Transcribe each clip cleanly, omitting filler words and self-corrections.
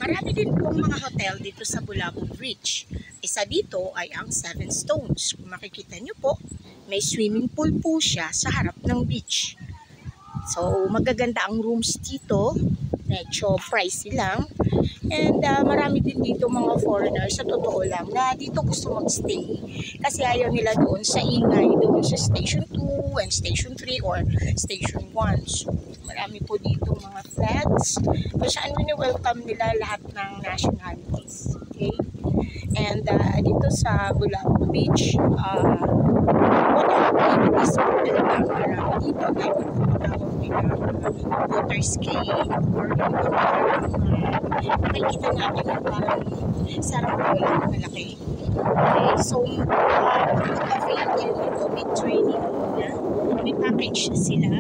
Marami din pong mga hotel dito sa Bulabog Beach. Isa dito ay ang Seven Stones. Kung makikita nyo po, may swimming pool po siya sa harap ng beach. So, magaganda ang rooms dito. Medyo pricey lang. And marami din dito mga foreigners, sa totoo lang, na dito gusto magstay. Kasi ayaw nila doon sa ingay, doon sa Station 2 and Station 3 or Station 1. So, marami po dito mga flats kung saan welcome nila lahat ng nationalities. Okay? And dito sa Bulabog Beach, water activities po talaga marami dito. Dahil tinatawag nila water skiing or makikita natin yung parang sarang bola na malaki. Okay, so available nito with training na. May package na sila.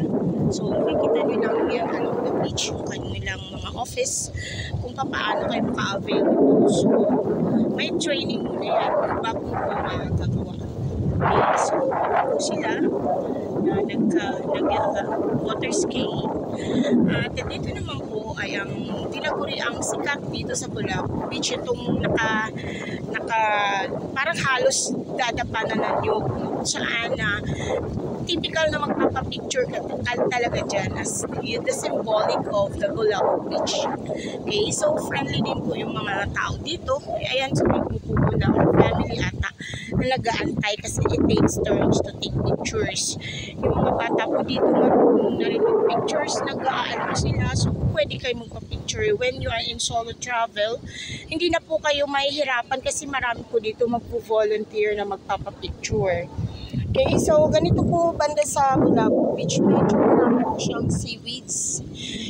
So makikita nyo lang yan along the beach yung kanilang mga office kung paano kayo maka-avail nito. So may training muna yan bago mo magagawa. Okay, so po sila na nag-water skiing. At dito naman po ay ang tinaguri ang sikat dito sa Bulabog Beach. Itong parang halos dadapanan ng niyog. Saan na typical na magpapapicture ka talaga dyan as the symbolic of the Bulabog Beach. Okay, so friendly din po yung mga tao dito. Ayan, so may grupo ng family ata na nag-aantay kasi it takes turns to take pictures. Yung mga bata po dito marunong na rin mag-pictures, nag-aano sila, so pwede kayo magpa-picture. When you are in solo travel, hindi na po kayo mahihirapan kasi marami po dito magpo-volunteer na magpapapicture. Okay, so ganito po banda sa Bulabog Beach. Medyo marami po siyang seaweeds.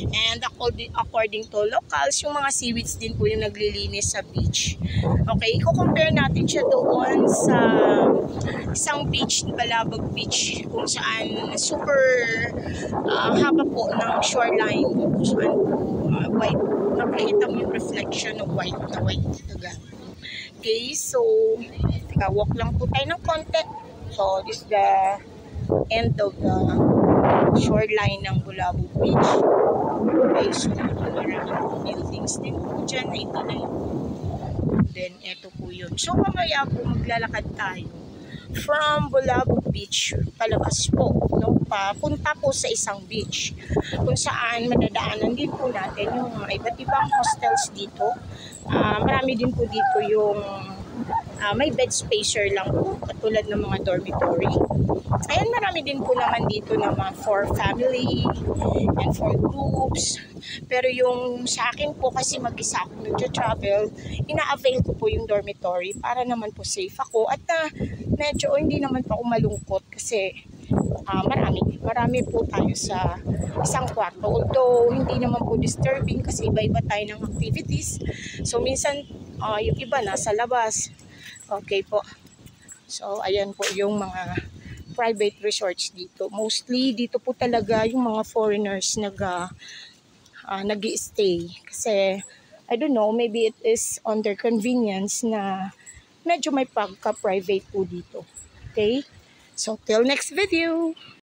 And according to locals, yung mga seaweeds din po yung naglilinis sa beach. Okay, i-compare natin siya doon sa isang beach, Bulabog Beach, kung saan super haba po ng shoreline, kung saan white, nakikita mo yung reflection of white na white talaga. Okay, so walk lang po tayo ng konti. So, this is the end of the shoreline ng Bulabog Beach. Okay, so maraming buildings din po dyan na ito na yun. Then, ito po yun. So, mamaya po maglalakad tayo from Bulabog Beach palabas po, no? Papunta po sa isang beach kung saan madadaanan din po natin yung mga iba't ibang hostels dito. Marami din po dito yung may bed spacer lang po, katulad ng mga dormitory. Ayan, marami din po naman dito naman for family and for groups. Pero yung sa akin po, kasi mag-isa ako nag-travel, ina-avail ko po yung dormitory para naman po safe ako. At medyo hindi naman po ako malungkot kasi marami po tayo sa isang kwarto. Although hindi naman po disturbing kasi iba-iba tayo ng activities. So minsan yung iba nasa labas. Okay po. So ayan po yung mga private resorts dito. Mostly dito po talaga yung mga foreigners nag-i-stay. Kasi I don't know, maybe it is on their convenience na medyo may pagka-private po dito. Okay? So till next video!